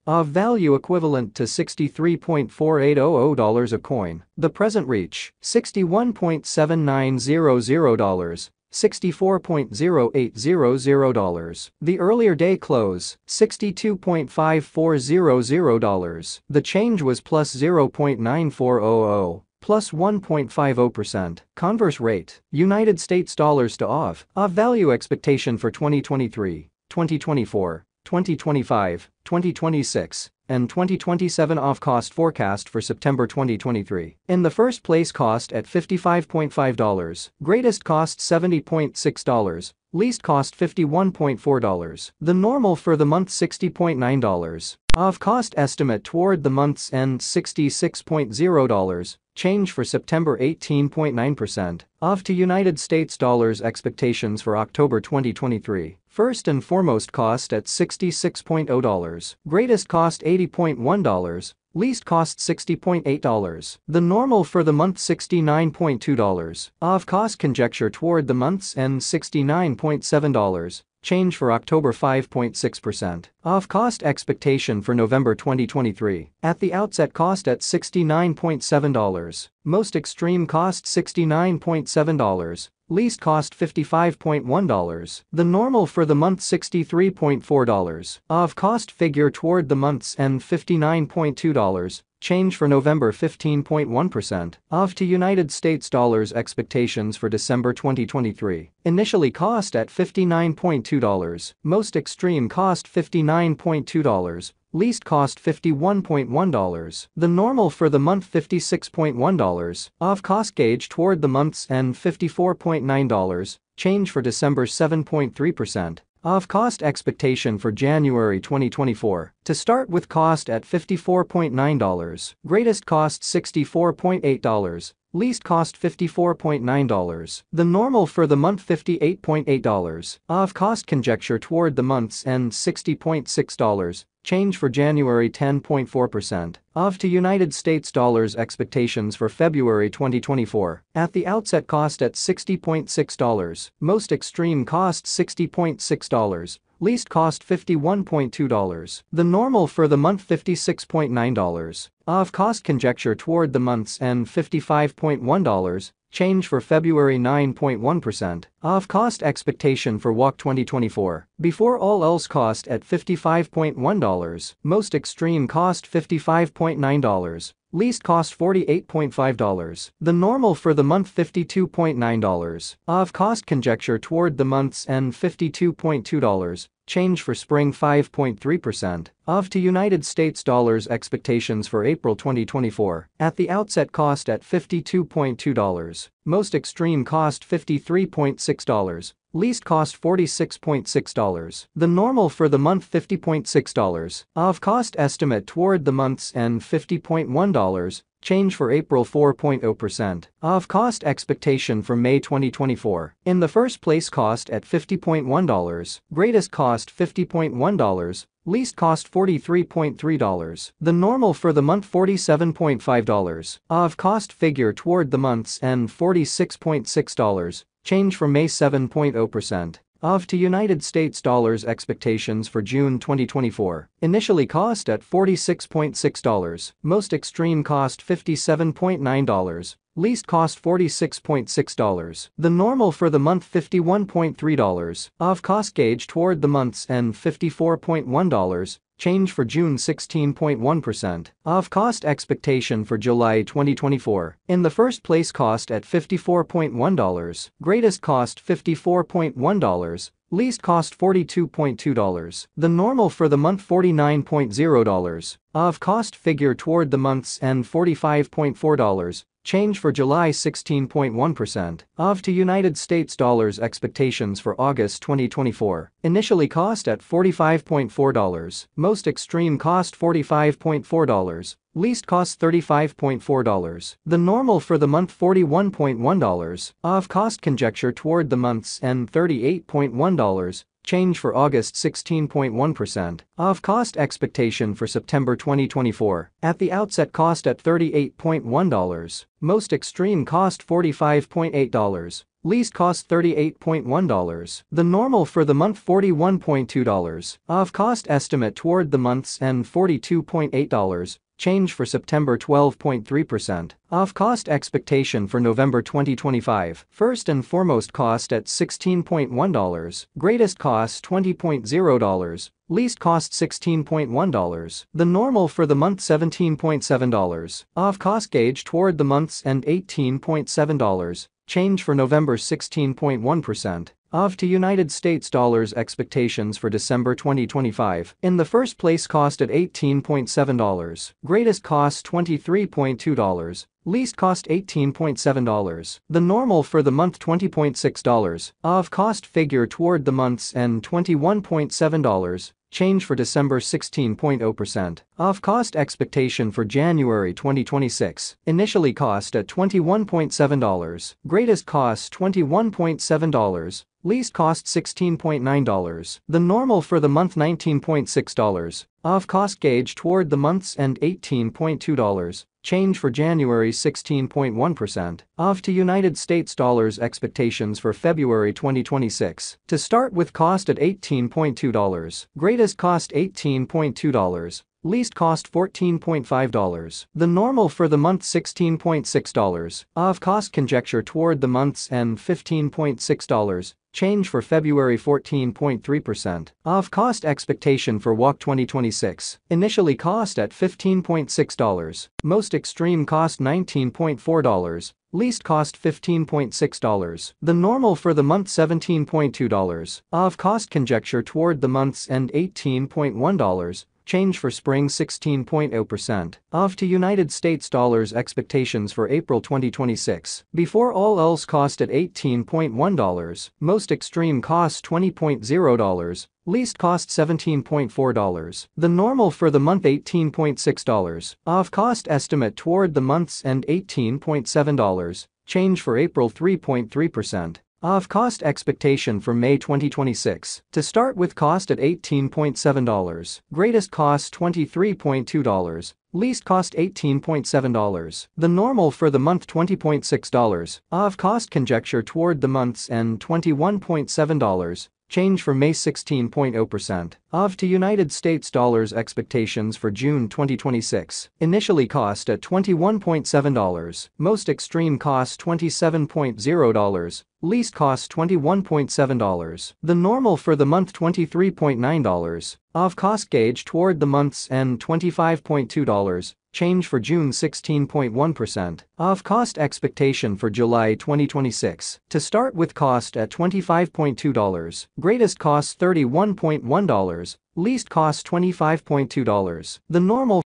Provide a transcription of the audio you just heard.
Of value equivalent to $63.4800 a coin. The present reach, $61.7900. $64.0800. The earlier day close, $62.5400. The change was plus 0.9400. Plus 1.50%. Converse rate, United States dollars to Aave. Aave value expectation for 2023, 2024, 2025, 2026, and 2027. Aave cost forecast for September 2023. In the first place, cost at $55.5, greatest cost $70.6, least cost $51.4. The normal for the month $60.9. Aave cost estimate toward the month's end $66.0. Change for September 18.9%. Aave to United States dollars expectations for October 2023. First and foremost, cost at $66.0. Greatest cost $80.1. Least cost $60.8. The normal for the month $69.2. Aave cost conjecture toward the month's end $69.7. Change for October 5.6%. Aave cost expectation for November 2023. At the outset, cost at $69.7. Most extreme cost $69.7. Least cost $55.1. The normal for the month $63.4. Aave cost figure toward the month's end $59.2. Change for November 15.1%. Aave to United States dollars expectations for December 2023. Initially cost at $59.2. Most extreme cost $59.2. Least cost $51.1. The normal for the month $56.1. Aave cost gauge toward the month's end $54.9. Change for December 7.3%. Aave cost expectation for January 2024. To start with, cost at $54.9. Greatest cost $64.8. Least cost $54.9. The normal for the month $58.8. Aave cost conjecture toward the month's end $60.6. Change for January 10.4%. Aave to United States dollars expectations for February 2024. At the outset, cost at $60.6. Most extreme cost $60.6. Least cost $51.2. The normal for the month $56.9. Aave cost conjecture toward the month's end $55.1. Change for February 9.1%. Aave cost expectation for WOC 2024. Before all else, cost at $55.1. Most extreme cost $55.9. Least cost $48.5. The normal for the month $52.9. Aave cost conjecture toward the month's end $52.2. Change for spring 5.3%. Aave to United States dollars expectations for April 2024. At the outset, cost at $52.2. Most extreme cost $53.6. Least cost $46.6. The normal for the month $50.6. Aave cost estimate toward the month's end $50.1. Change for April 4.0%. Aave cost expectation for May 2024. In the first place, cost at $50.1. Greatest cost $50.1. Least cost $43.3. The normal for the month $47.5. Aave cost figure toward the month's end $46.6. Change for May 7.0%. Aave to United States dollars expectations for June 2024. Initially cost at $46.6. Most extreme cost $57.9. Least cost $46.6. The normal for the month $51.3. Aave cost gauge toward the month's end $54.1. Change for June 16.1%. Aave cost expectation for July 2024. In the first place, cost at $54.1. Greatest cost $54.1. Least cost $42.2. The normal for the month $49.0. Aave cost figure toward the month's end $45.4. Change for July 16.1%. Aave to United States dollars expectations for August 2024. Initially cost at $45.4. Most extreme cost $45.4. Least cost $35.4. The normal for the month $41.1. Aave cost conjecture toward the month's end $38.1. change for August 16.1%, Aave cost expectation for September 2024, at the outset cost at $38.1, most extreme cost $45.8. Least cost $38.1. The normal for the month $41.2. Aave cost estimate toward the month's end $42.8. Change for September 12.3%. Aave cost expectation for November 2025. First and foremost cost at $16.1. Greatest cost $20.0. Least cost $16.1. The normal for the month $17.7. Aave cost gauge toward the month's end $18.7. Change for November 16.1%. Aave to United States dollars expectations for December 2025. In the first place cost at $18.7. Greatest cost $23.2. Least cost $18.7. The normal for the month $20.6. Aave cost figure toward the month's end $21.7. Change for December 16.0%. Aave cost expectation for January 2026. Initially cost at $21.7. Greatest cost $21.7. Least cost $16.9. The normal for the month $19.6. Aave cost gauge toward the month's end $18.2. Change for January 16.1%. Aave to United States dollars expectations for February 2026. To start with cost at $18.2. Greatest cost $18.2. Least cost $14.5. The normal for the month $16.6. Aave cost conjecture toward the month's end $15.6. Change for February 14.3%. Aave cost expectation for WOC 2026. Initially cost at $15.6. Most extreme cost $19.4. Least cost $15.6. The normal for the month $17.2. Aave cost conjecture toward the month's end $18.1. Change for spring 16.0%. Aave to United States dollars expectations for April 2026. Before all else cost at $18.1. Most extreme cost $20.0. Least cost $17.4. The normal for the month $18.6. Aave cost estimate toward the month's end $18.7. Change for April 3.3%. Aave cost expectation for May 2026. To start with cost at $18.7. Greatest cost $23.2. Least cost $18.7. The normal for the month $20.6. Aave cost conjecture toward the month's end $21.7. Change for May 16.0%. Aave to United States dollars expectations for June 2026. Initially cost at $21.7. Most extreme cost $27.0. Least cost $21.7. The normal for the month $23.9. Aave cost gauge toward the month's end $25.2. Change for June 16.1%. Aave cost expectation for July 2026. To start with cost at $25.2. Greatest cost $31.1. Least cost $25.2. The normal